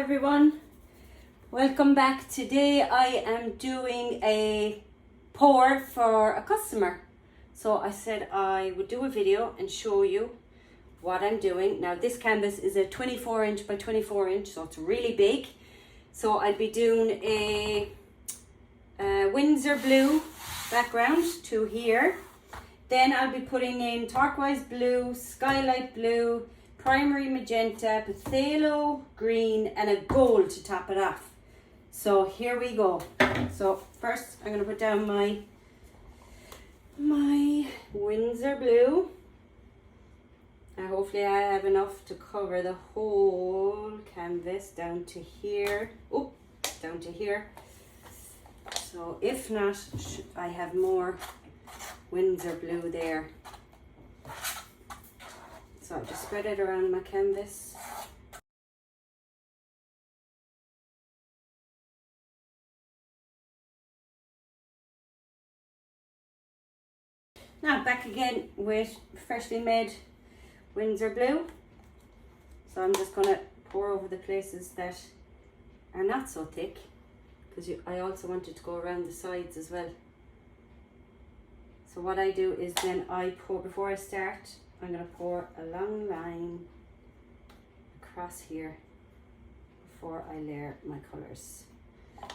everyone, welcome back. Today I am doing a pour for a customer. So I said I would do a video and show you what I'm doing. Now this canvas is a 24 inch by 24 inch, so it's really big. So I'll be doing a Windsor blue background to here. Then I'll be putting in turquoise blue, skylight blue, primary magenta, phthalo green and a gold to top it off. So here we go. So first I'm going to put down my Windsor blue. And hopefully I have enough to cover the whole canvas down to here. Oh, down to here. So if not, I have more Windsor blue there. So I just spread it around my canvas. Now back again with freshly made Windsor blue. So I'm just going to pour over the places that are not so thick, because I also wanted to go around the sides as well. So what I do is then I pour, before I start, I'm going to pour a long line across here before I layer my colours.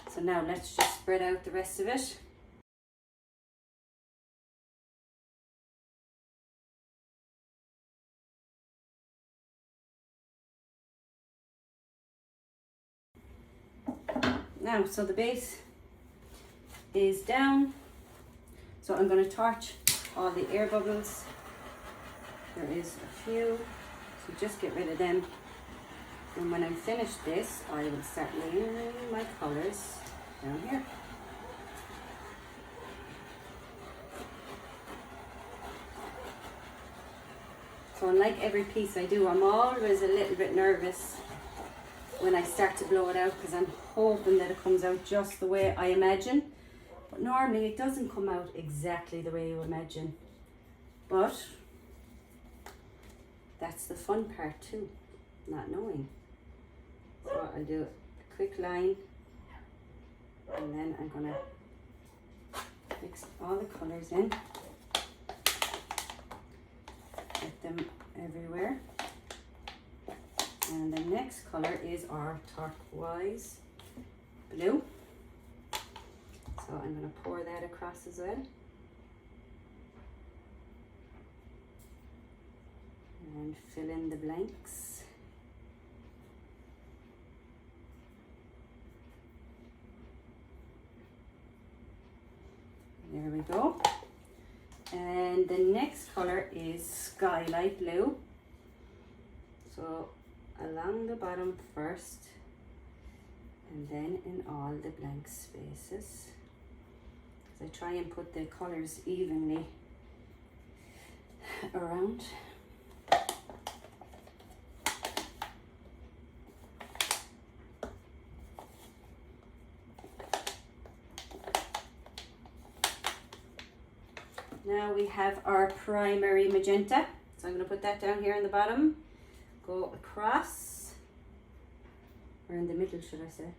So now let's just spread out the rest of it. Now, so the base is down. So I'm going to torch all the air bubbles. There is a few, so just get rid of them. And when I'm finished this, I will start layering my colours down here. So unlike every piece I do, I'm always a little bit nervous when I start to blow it out, because I'm hoping that it comes out just the way I imagine. But normally it doesn't come out exactly the way you imagine. But that's the fun part too, not knowing. So I'll do a quick line, and then I'm gonna mix all the colours in, get them everywhere. And the next colour is our turquoise blue. So I'm going to pour that across as well. And fill in the blanks. There we go. And the next colour is skylight blue. So along the bottom first, and then in all the blank spaces. I try and put the colours evenly around. Now we have our primary magenta. So I'm going to put that down here in the bottom. Go across, or in the middle should I say,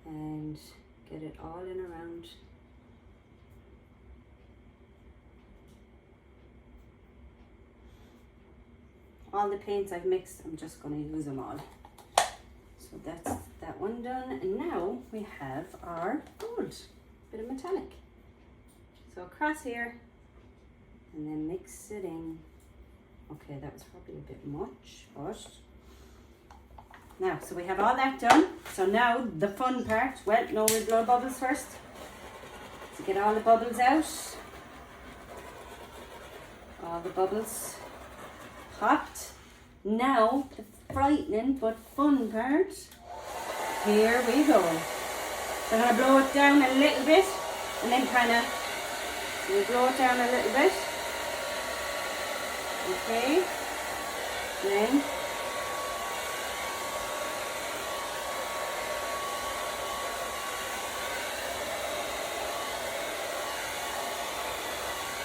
and get it all in around. All the paints I've mixed, I'm just going to use them all. So that's that one done, and now we have our gold, bit of metallic. So across here, and then mix it in. Okay, that was probably a bit much, but now, so we have all that done. So now the fun part, well, no, we'll blow bubbles first. So get all the bubbles out. All the bubbles popped. Now, the frightening but fun part. Here we go. So I'm going to blow it down a little bit, and then kind of, we'll blow it down a little bit. Okay, then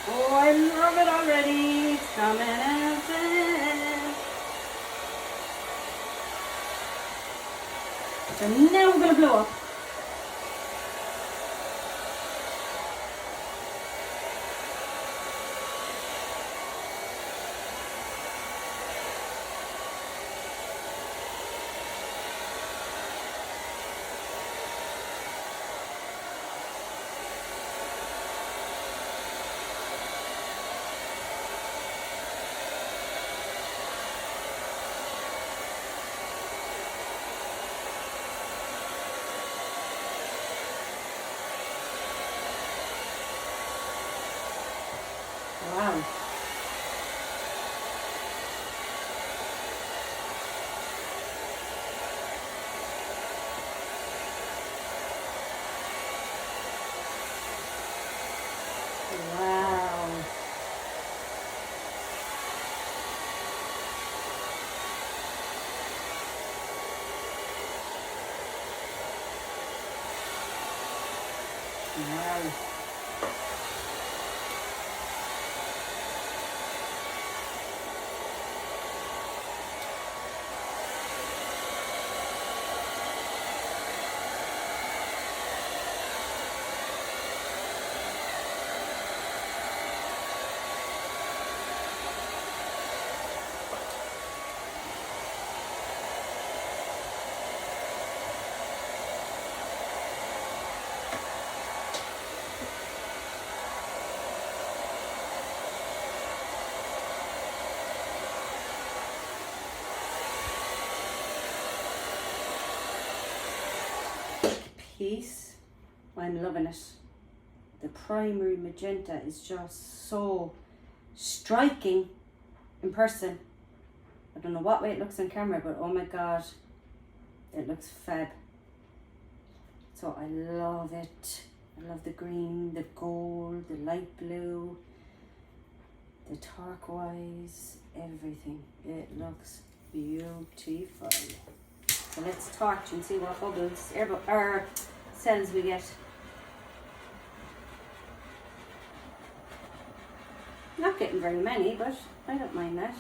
oh, I love it already. It's coming out. So now we're going to blow up. Wow. Wow. Wow. Piece. I'm loving it. The primary magenta is just so striking in person. I don't know what way it looks on camera, but oh my god, it looks fab. So I love it. I love the green, the gold, the light blue, the turquoise, everything. It looks beautiful. So let's torch and see what bubbles or cells we get. Not getting very many, but I don't mind that.